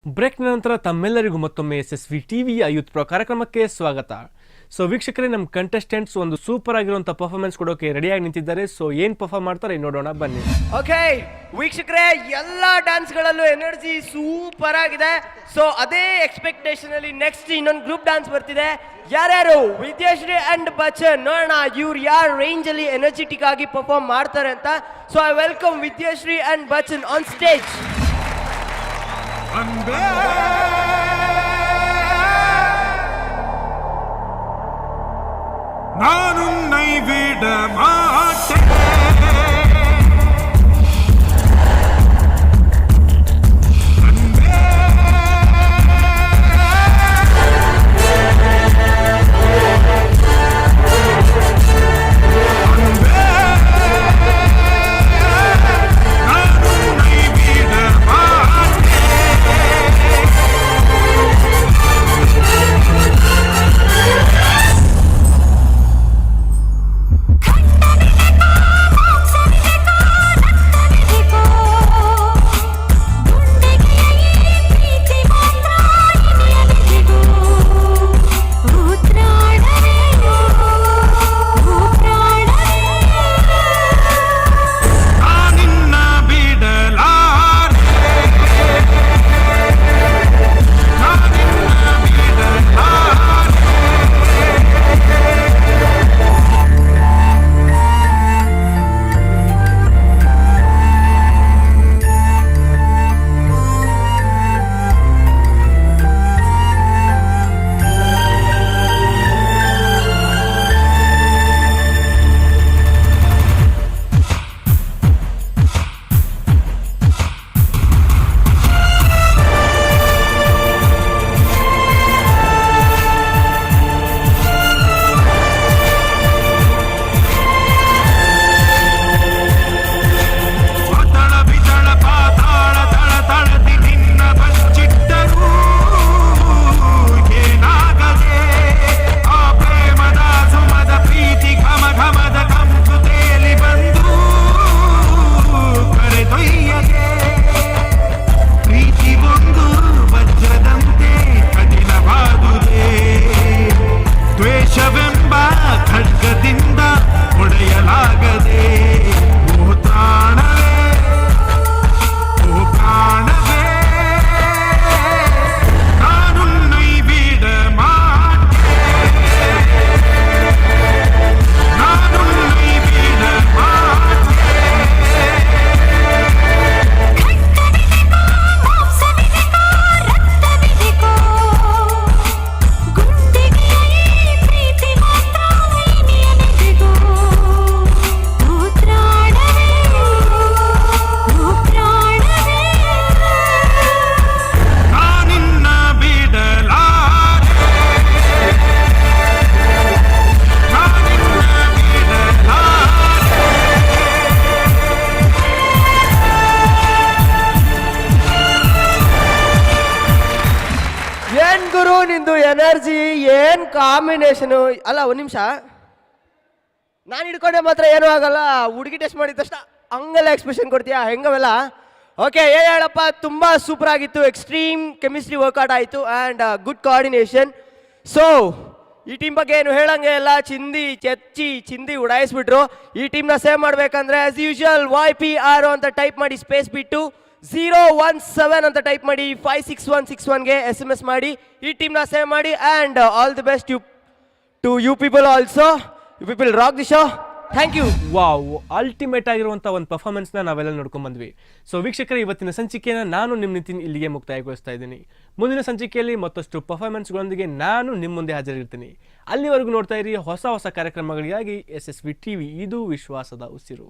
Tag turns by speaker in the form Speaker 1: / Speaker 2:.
Speaker 1: Break ನಂತರ ತಮ್ಮೆಲ್ಲರಿಗೂ ಮತ್ತೊಮ್ಮೆ ಎಸ್ಎಸ್ವಿ ಟಿವಿಯ ಯೂತ್ ಪ್ರೋ ಕಾರ್ಯಕ್ರಮಕ್ಕೆ ಸ್ವಾಗತ. ಸೊ ವೀಕ್ಷಕರೇ, ನಮ್ಮ ಕಂಟೆಸ್ಟೆಂಟ್ಸ್ ಒಂದು ಸೂಪರ್ ಆಗಿರುವಂಥ ಪರ್ಫಾರ್ಮೆನ್ಸ್ ಕೊಡೋಕೆ ರೆಡಿಯಾಗಿ ನಿಂತಿದ್ದಾರೆ. ಸೊ ಏನು ಪರ್ಫಾರ್ಮ್ ಮಾಡ್ತಾರೆ ನೋಡೋಣ ಬನ್ನಿ.
Speaker 2: ಓಕೆ ವೀಕ್ಷಕರೇ, ಎಲ್ಲ ಡ್ಯಾನ್ಸ್ಗಳಲ್ಲೂ ಎನರ್ಜಿ ಸೂಪರ್ ಆಗಿದೆ. ಸೊ ಅದೇ ಎಕ್ಸ್ಪೆಕ್ಟೇಷನ್ ಅಲ್ಲಿ ನೆಕ್ಸ್ಟ್ ಇನ್ನೊಂದು ಗ್ರೂಪ್ ಡ್ಯಾನ್ಸ್ ಬರ್ತಿದೆ. ಯಾರ್ಯಾರು ವಿದ್ಯಾಶ್ರೀ ಅಂಡ್ ಬಚ್ಚನ್, ನೋಡೋಣ ಇವ್ರು ಯಾರು ರೇಂಜ್ ಅಲ್ಲಿ ಎನರ್ಜೆಟಿಕ್ ಆಗಿ ಪರ್ಫಾರ್ಮ್ ಮಾಡ್ತಾರೆ ಅಂತ. So I welcome Vidyashree and Bachchan on stage.
Speaker 3: ನಾನು ನೈವಿಡ ಮಾಟೆ
Speaker 2: ನಿಂದು ಎನರ್ಜಿ ಏನ್ ಕಾಂಬಿನೇಷನ್ ಅಲ್ಲ. ಒಂದ್ ನಿಮಿಷ, ನಾನು ಹಿಡ್ಕೊಂಡೆ ಮಾತ್ರ ಏನೂ ಆಗಲ್ಲ. ಹುಡುಗಿ ಟೆಸ್ಟ್ ಮಾಡಿದ ತಕ್ಷಣ ಹಂಗೆಲ್ಲ ಎಕ್ಸ್ಪ್ರೆಷನ್ ಕೊಡ್ತೀಯಾ, ಹೆಂಗವೆಲ್ಲ? ಓಕೆ, ಹೇಳಪ್ಪ. ತುಂಬಾ ಸೂಪರ್ ಆಗಿತ್ತು. ಎಕ್ಸ್ಟ್ರೀಮ್ ಕೆಮಿಸ್ಟ್ರಿ ವರ್ಕೌಟ್ ಆಯಿತು ಆ್ಯಂಡ್ ಗುಡ್ ಕೋಆರ್ಡಿನೇಷನ್. ಸೊ ಈ ಟೀಮ್ ಬಗ್ಗೆ ಏನು ಹೇಳಂಗೆ ಎಲ್ಲ, ಚಿಂದಿ ಉಡಾಯಿಸ್ಬಿಟ್ರು. ಈ ಟೀಮ್ನ ಸೇವ್ ಮಾಡ್ಬೇಕಂದ್ರೆ ಆಸ್ ಯೂಶುವಲ್ YPR ಅಂತ ಟೈಪ್ ಮಾಡಿ ಸ್ಪೇಸ್ ಬಿಟ್ಟು 017 ಅಂತ ಟೈಪ್ ಮಾಡಿ 56161ಗೆ SMS ಮಾಡಿ ಈ ಟೀಮ್ನ ಸೇವ್ ಮಾಡಿ. And all the best to you people also. You people rock the show. Thank you.
Speaker 1: Wow, ultimate ಆಗಿರುವಂಥ ಒಂದು ಪರ್ಫಾರ್ಮೆನ್ಸ್ನ ನಾವೆಲ್ಲ ನೋಡ್ಕೊಂಡು ಬಂದ್ವಿ. ಸೊ ವೀಕ್ಷಕರೇ, ಇವತ್ತಿನ ಸಂಚಿಕೆಯನ್ನು ನಾನು ನಿಮ್ಮ ನಿತಿನ್ ಇಲ್ಲಿಗೆ ಮುಕ್ತಾಯಗೊಳಿಸ್ತಾ ಇದ್ದೀನಿ. ಮುಂದಿನ ಸಂಚಿಕೆಯಲ್ಲಿ ಮತ್ತಷ್ಟು ಪರ್ಫಾರ್ಮೆನ್ಸ್ಗಳೊಂದಿಗೆ ನಾನು ನಿಮ್ಮ ಮುಂದೆ ಹಾಜರಿರ್ತೀನಿ. ಅಲ್ಲಿವರೆಗೂ ನೋಡ್ತಾ ಇರಿ ಹೊಸ ಕಾರ್ಯಕ್ರಮಗಳಿಗಾಗಿ SSV TV. ಇದು ವಿಶ್ವಾಸದ ಉಸಿರು.